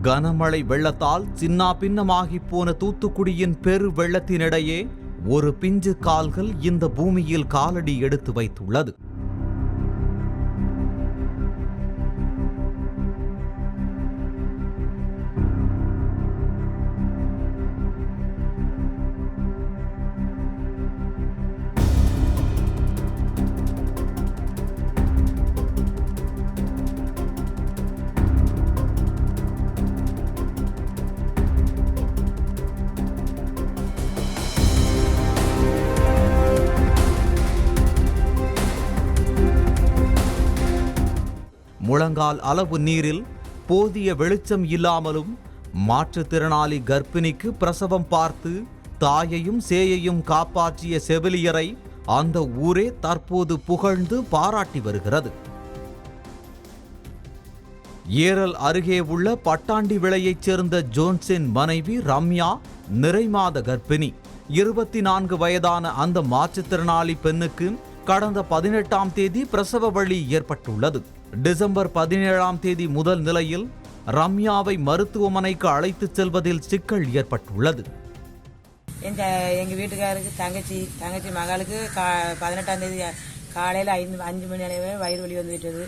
கனமழை வெள்ளத்தால் சின்னாபின்னமாகி போன தூத்துக்குடியின் பெரு வெள்ளத்தினிடையே ஒரு பிஞ்சு கால்கள் இந்த பூமியில் காலடி எடுத்து வைத்துள்ளது. முழங்கால் அளவு நீரில் போதிய வெளிச்சம் இல்லாமலும் மாற்றுத்திறனாளி கர்ப்பிணிக்கு பிரசவம் பார்த்து தாயையும் சேயையும் காப்பாற்றிய செவிலியரை அந்த ஊரே தற்போது புகழ்ந்து பாராட்டி வருகிறது. ஏரல் அருகே உள்ள பட்டாண்டி விளையைச் சேர்ந்த ஜோன்ஸின் மனைவி ரம்யா நிறைமாத கர்ப்பிணி. 24 வயதான அந்த மாற்றுத்திறனாளி பெண்ணுக்கு கடந்த 18ஆம் தேதி பிரசவ வலி ஏற்பட்டுள்ளது. டிசம்பர் 17ஆம் தேதி முதல் நிலையில் ரம்யாவை மருத்துவமனைக்கு அழைத்துச் செல்வதில் சிக்கல் ஏற்பட்டுள்ளது. எங்க வீட்டுக்காருக்கு தங்கச்சி மகளுக்கு 18ஆம் தேதி காலையில் 5 மணி அளவு வயிறு வலி வந்துவிட்டது.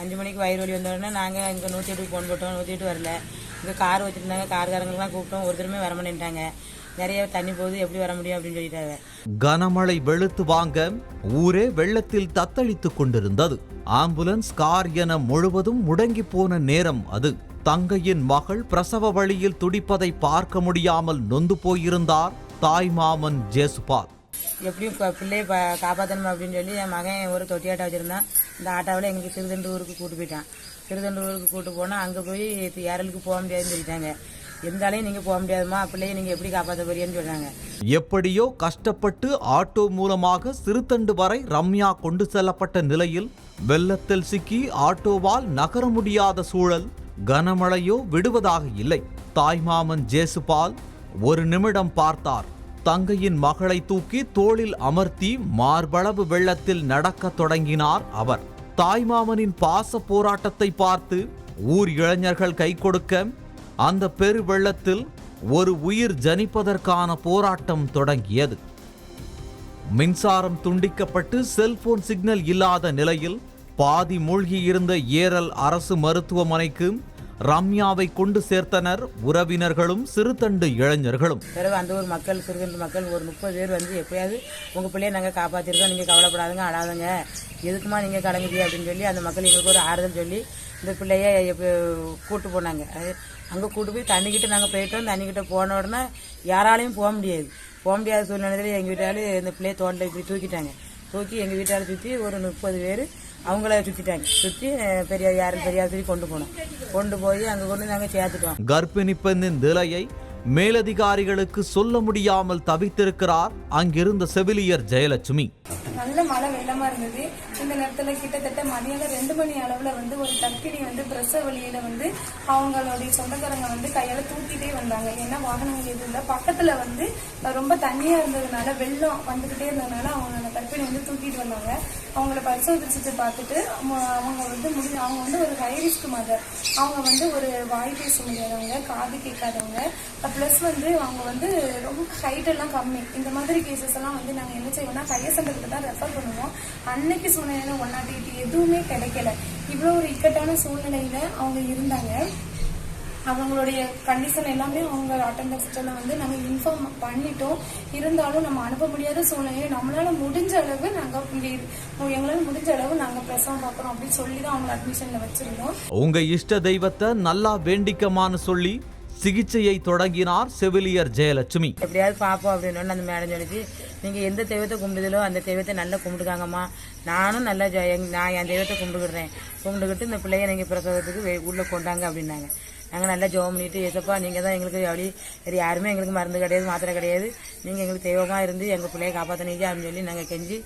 5 மணிக்கு வயிறு வலி வந்தோடனே நாங்கள் இங்கே 108 ஃபோன் போட்டோம். 108 வரல. இங்கே கார் வச்சுருந்தாங்க. கார்காரங்களுக்குலாம் கூப்பிட்டோம். ஒருத்தருமே வர மாட்டேன்ட்டாங்க. நிறைய தண்ணி போகுது, எப்படி வர முடியும் அப்படின்னு சொல்லிட்டாங்க. கனமழை வெளுத்து வாங்க ஊரே வெள்ளத்தில் தத்தளித்துக் கொண்டிருந்தது. ஆம்புலன்ஸ், கார் என முழுவதும் முடங்கி போன நேரம் அது. தங்கையின் மகள் பிரசவ வழியில் துடிப்பதை பார்க்க முடியாமல் நொந்து போயிருந்தார் தாய் மாமன் ஜேசுபால். எப்படியும் பிள்ளையை காப்பாற்றணும் அப்படின்னு சொல்லி என் மகன் ஒரு தொட்டி ஆட்டோ வச்சிருந்தான். இந்த ஆட்டோவில் எங்களுக்கு திருதண்டூருக்கு கூட்டு போயிட்டான். திருதண்டூருக்கு கூட்டு போனால் அங்கே போய் ஏரலுக்கு போக முடியாதுன்னு சொல்லிட்டாங்க. இருந்தாலும் நீங்க போக முடியாதுமா, பிள்ளையை நீங்க எப்படி காப்பாற்ற போறீங்கன்னு சொல்றாங்க. எப்படியோ கஷ்டப்பட்டு ஆட்டோ மூலமாக சிறுத்தண்டு வரை ரம்யா கொண்டு செல்லப்பட்ட நிலையில் வெள்ளத்தில் சிக்கி ஆட்டோவால் நகர முடியாத சூழல். கனமழையோ விடுவதாக இல்லை. தாய்மாமன் ஜேசுபால் ஒரு நிமிடம் பார்த்தார். தங்கையின் மகளை தூக்கி தோளில் அமர்த்தி மார்பளவு வெள்ளத்தில் நடக்க தொடங்கினார் அவர். தாய்மாமனின் பாச போராட்டத்தை பார்த்து ஊர் இளைஞர்கள் கை கொடுக்க அந்த பெரு வெள்ளத்தில் ஒரு உயிர் ஜனிப்பதற்கான போராட்டம் தொடங்கியது. மின்சாரம் துண்டிக்கப்பட்டு செல்போன் சிக்னல் இல்லாத நிலையில் பாதி மூழ்கி இருந்த ஏரல் அரசு மருத்துவமனைக்கு ரம்யாவை கொண்டு சேர்த்தனர் உறவினர்களும் சிறுதண்டு இளைஞர்களும். பிறகு அந்த ஊர் மக்கள், சிறுதண்டு மக்கள் ஒரு 30 பேர் வந்து எப்படியாவது உங்க பிள்ளைய நாங்கள் காப்பாற்றிருக்கோம், நீங்க கவலைப்படாதுங்க, அழாதுங்க, எதுக்குமா நீங்க கலங்குதிய அப்படின்னு சொல்லி அந்த மக்கள் எங்களுக்கு ஒரு ஆறுதல் சொல்லி இந்த பிள்ளைய கூட்டு போனாங்க. அங்கே கூட்டு போய் தண்ணிக்கிட்ட நாங்கள் போயிட்டோம். தண்ணிக்கிட்ட போன உடனே யாராலையும் போக முடியாத சூழ்நிலையில் எங்கள் வீட்டால் இந்த பிள்ளையை தோண்டில் இப்படி தூக்கிட்டாங்க. தூக்கி எங்கள் வீட்டால் சுற்றி ஒரு 30 பேர் அவங்கள சுற்றிட்டாங்க. சுற்றி பெரியார் கொண்டு போய் அங்கே கொண்டு நாங்கள் சேர்த்துட்டோம். கர்ப்பிணி பெண்ணின் நிலையை மேலதிகாரிகளுக்கு சொல்ல முடியாமல் தவித்திருக்கிறார் அங்கிருந்த செவிலியர் ஜெயலட்சுமி. நல்ல மழை வெள்ளமா இருந்தது. இந்த நேரத்துல கிட்டத்தட்ட மதியம் 2 மணி அளவுல வந்து ஒரு கர்ப்பிணி வந்து பிரசவ வழியில வந்து அவங்களுடைய சொந்தக்காரங்க வந்து கையால தூக்கிட்டே வந்தாங்க. ஏன்னா வாகனங்கள் எதுவும் இல்லை. பக்கத்துல வந்து ரொம்ப தண்ணியா இருந்ததுனால வெள்ளம் வந்துகிட்டே இருந்ததுனால அவங்க அந்த கர்ப்பிணி வந்து தூக்கிட்டு வந்தாங்க. அவங்கள பரிசோதிச்சுட்டு பார்த்துட்டு அவங்க வந்து ஒரு ஹை ரிஸ்க் மதர். அவங்க வந்து ஒரு வாய் பேச முடியாதவங்க, காது கேட்காதவங்க, பிளஸ் வந்து அவங்க வந்து ரொம்ப ஹைட் எல்லாம் கம்மி. இந்த மாதிரி கேசஸ் எல்லாம் வந்து நாங்க என்ன செய்வோம்னா கைய சென்டருக்கு தான் ரெஃபர் பண்ணுவோம். அன்னைக்கு சூழ்நிலையில 108 எதுவுமே கிடைக்கல. இவ்வளவு ஒரு இக்கட்டான சூழ்நிலையில அவங்க இருந்தாங்க. அவங்களுடைய கண்டிஷன் எல்லாமே அவங்க அட்டெண்டர்ஸ்ல வந்து நாங்க இன்ஃபார்ம் பண்ணிட்டோம். இருந்தாலும் நம்ம அனுப்ப முடியாத சூழ்நிலையை நம்மளால முடிஞ்ச அளவு நாங்க பிரசவம் பார்க்கறோம் அப்படின்னு சொல்லி தான் அவங்க அட்மிஷன்ல வச்சிருந்தோம். உங்க இஷ்ட தெய்வத்தை நல்லா வேண்டிக்கமான்னு சொல்லி சிகிச்சையை தொடங்கினார் செவிலியர் ஜெயலட்சுமி. எப்படியாவது பாப்போம் அப்படின்னு அந்த மேடம் சொல்லிச்சு, நீங்க எந்த தெய்வத்தை கும்பிடுதலோ அந்த தெய்வத்தை நல்லா கும்பிட்டுக்காங்கம்மா, நானும் நல்லா நான் என் தெய்வத்தை கும்பிட்டுக்கிட்டு இந்த பிள்ளைய நீங்க பிரசவத்துக்கு உள்ள கொண்டாங்க அப்படின்னாங்க. நாங்கள் நல்லா ஜெபம் பண்ணிட்டு, ஏசப்பா நீங்கள் தான் எங்களுக்கு அப்படி வேறு யாருமே எங்களுக்கு மருந்து கிடையாது, மாத்திரை கிடையாது, நீங்கள் எங்களுக்கு தெய்வமாக இருந்து எங்கள் பிள்ளையை காப்பாற்றினீங்க அப்படின்னு சொல்லி நாங்கள் கெஞ்சி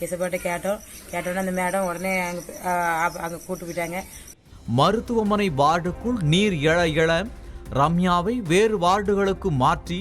ஏசப்பாட்ட கேட்டோன்னே அந்த மேடம் உடனே அங்கே கூட்டு போயிட்டாங்க. மருத்துவமனை வார்டுக்குள் நீர் எழ ரம்யாவை வேறு வார்டுகளுக்கு மாற்றி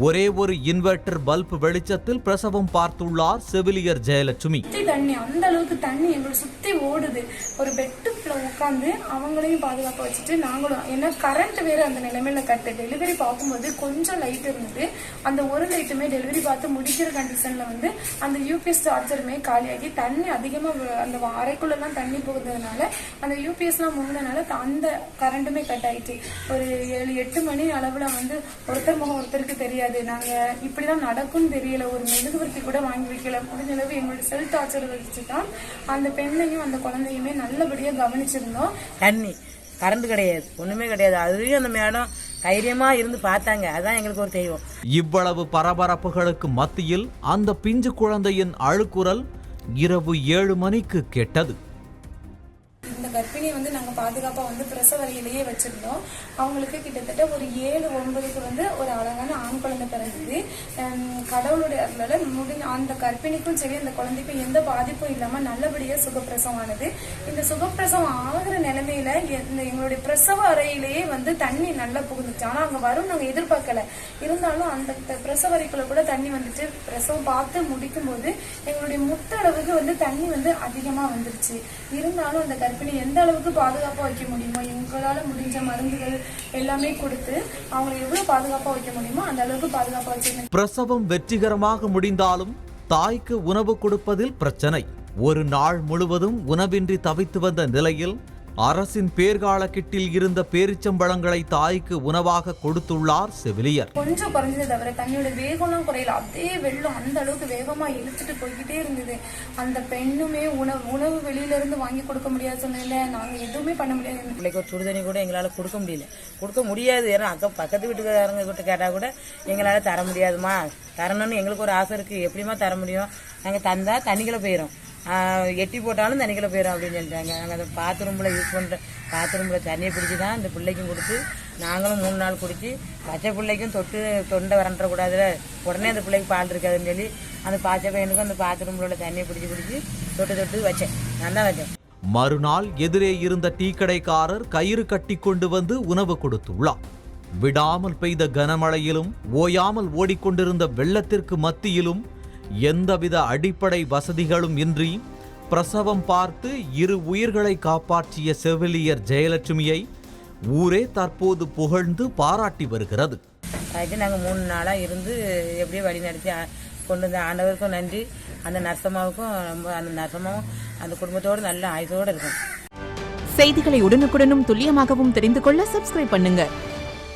ஒரே ஒரு இன்வெர்டர் பல்ப் வெளிச்சத்தில் பிரசவம் பார்த்துள்ளார் செவிலியர் ஜெயலட்சுமி. தண்ணி அந்த அளவுக்கு தண்ணி எங்களை சுத்தி ஓடுது. ஒரு பெட்டுக்குள்ள உட்காந்து அவங்களையும் பாதுகாப்பா வச்சுட்டு நாங்களும், ஏன்னா கரண்ட் வேற அந்த நிலைமையில கட்டு. டெலிவரி பார்க்கும்போது கொஞ்சம் லைட் இருந்தது. அந்த ஒரு லைட்டுமே டெலிவரி பார்த்து முடிக்கிற கண்டிஷன்ல வந்து அந்த யூபிஎஸ் சார்ஜருமே காலியாகி தண்ணி அதிகமா அந்த அறைக்குள்ளெல்லாம் தண்ணி போகுறதுனால அந்த யூபிஎஸ் எல்லாம் முங்கினால அந்த கரண்ட்டுமே கட் ஆயிடுச்சு. ஒரு 7-8 மணி அளவுல வந்து ஒருத்தர் முகம் ஒருத்தருக்கு தெரியாது. நாங்க இப்படிதான் நடக்கும்னு தெரியல. ஒரு மெழுகுவர்த்தி கூட வாங்கி வைக்கல. முடிஞ்ச அளவு எங்களோட செல் டார்ச்சர் வச்சுதான் அந்த பெண்ணையும் அந்த குழந்தையுமே நல்லபடியா கவனிச்சிருந்தோம். தண்ணி கரண்ட் கிடையாது, ஒண்ணுமே கிடையாது. அதுலயும் அந்த மேடம் தைரியமா இருந்து பார்த்தாங்க. அதான் எங்களுக்கு ஒரு தெய்வம். இவ்வளவு பரபரப்புகளுக்கு மத்தியில் அந்த பிஞ்சு குழந்தையின் அழுக்குரல் இரவு 7 மணிக்கு கேட்டது. இந்த கர்ப்பிணியை வந்து நாங்க பாதுகாப்பா வந்து பிரசவ அறையிலேயே வச்சிருந்தோம். அவங்களுக்கு கிட்டத்தட்ட ஒரு 7-9க்கு வந்து ஒரு அழகான ஆண் குழந்தை பிறந்தது. கடவுளுடைய அருளால அந்த கர்ப்பிணிக்கும் சரி அந்த குழந்தைக்கும் எந்த பாதிப்பும் இல்லாம நல்லபடியா சுகப்பிரசவம் ஆனது. இந்த சுகப்பிரசவம் ஆகிற நிலைமையில எங்களுடைய பிரசவ அறையிலேயே வந்து தண்ணி நல்லா புகுந்துச்சு. ஆனா அங்க வரும் நாங்க எதிர்பார்க்கல. இருந்தாலும் அந்த பிரசவ அறைக்குள்ள கூட தண்ணி வந்துட்டு பிரசவம் பார்த்து முடிக்கும் போது எங்களுடைய முட்டளவுக்கு வந்து தண்ணி வந்து அதிகமா வந்துருச்சு. இருந்தாலும் அந்த கர்ப்பிணி எந்த அளவுக்கு பாதுகாப்பா வைக்க முடியுமோ எங்களால முடிஞ்ச மருந்துகள் எல்லாமே கொடுத்து அவங்களை எவ்வளவு பாதுகாப்பா வைக்க முடியுமோ அந்த அளவுக்கு பாதுகாப்பா வச்சிருந்தேன். பிரசவம் வெற்றிகரமாக முடிந்தாலும் தாய்க்கு உணவு கொடுப்பதில் பிரச்சனை. ஒரு நாள் முழுவதும் உணவின்றி தவித்து வந்த நிலையில் அரசின் பேர்கால கிட்டில் இருந்த பேரிச்சம்பழங்களை தாய்க்கு உணவாக கொடுத்துள்ளார் செவிலியர். கொஞ்சம் குறைஞ்சதை தவிர தண்ணியோட வேகம்லாம் குறையல. அதே வெள்ளம் அந்த அளவுக்கு வேகமா இழுத்துட்டு போய்கிட்டே இருந்தது. அந்த பெண்ணுமே உணவு வெளியில இருந்து வாங்கி கொடுக்க முடியாது சொன்னேன்ல, நாங்க எதுவுமே பண்ண முடியாது. பிள்ளைக்கு ஒரு சுடுதண்ணி கூட எங்களால கொடுக்க முடியாது. ஏன்னா பக்கத்து வீட்டுக்காரங்க கிட்ட கேட்டா கூட எங்களால தர முடியாதுமா, தரணும்னு எங்களுக்கு ஒரு ஆசை இருக்கு. எப்படிமா தர முடியும்? நாங்க தந்தா தண்ணிக்குள்ள போயிடும், எட்டி போட்டாலும் தண்ணிக்குள்ள போயிடும் அப்படின்னு சொல்லிட்டாங்க. நாங்கள் அந்த பாத்ரூமில் யூஸ் பண்ணுற பாத்ரூமில் தண்ணியை பிடிச்சி தான் இந்த பிள்ளைக்கும் கொடுத்து நாங்களும் 3 நாள் குடிச்சு பச்சை பிள்ளைக்கும் தொண்டை வரண்டக்கூடாதுல, உடனே அந்த பிள்ளைக்கு பால் இருக்காதுன்னு சொல்லி அந்த பச்சை பையனுக்கும் அந்த பாத்ரூமில் உள்ள தண்ணியை பிடிச்சி தொட்டு வச்சேன். நான் தான் வச்சேன். மறுநாள் எதிரே இருந்த டீ கடைக்காரர் கயிறு கட்டி கொண்டு வந்து உணவு கொடுத்துள்ளார். விடாமல் பெய்த கனமழையிலும் ஓயாமல் ஓடிக்கொண்டிருந்த வெள்ளத்திற்கு மத்தியிலும் எந்தவித அடிப்படை வசதிகளும் இன்றி பிரசவம் பார்த்து 2 உயிர்களை காப்பாற்றிய செவிலியர் ஜெயலட்சுமியை ஊரே தற்போது புகழ்ந்து பாராட்டி வருகிறது. நாங்கள் 3 நாளாக இருந்து எப்படியோ வழி நடத்தி கொண்டு வந்த ஆண்டவருக்கும் நன்றி. அந்த நர்சம்மாவுக்கும் ரொம்ப, அந்த நர்சம்மாவும் அந்த குடும்பத்தோடு நல்ல ஆயுசோடு இருக்கும். செய்திகளை உடனுக்குடனும் துல்லியமாகவும் தெரிந்து கொள்ள சப்ஸ்கிரைப் பண்ணுங்க.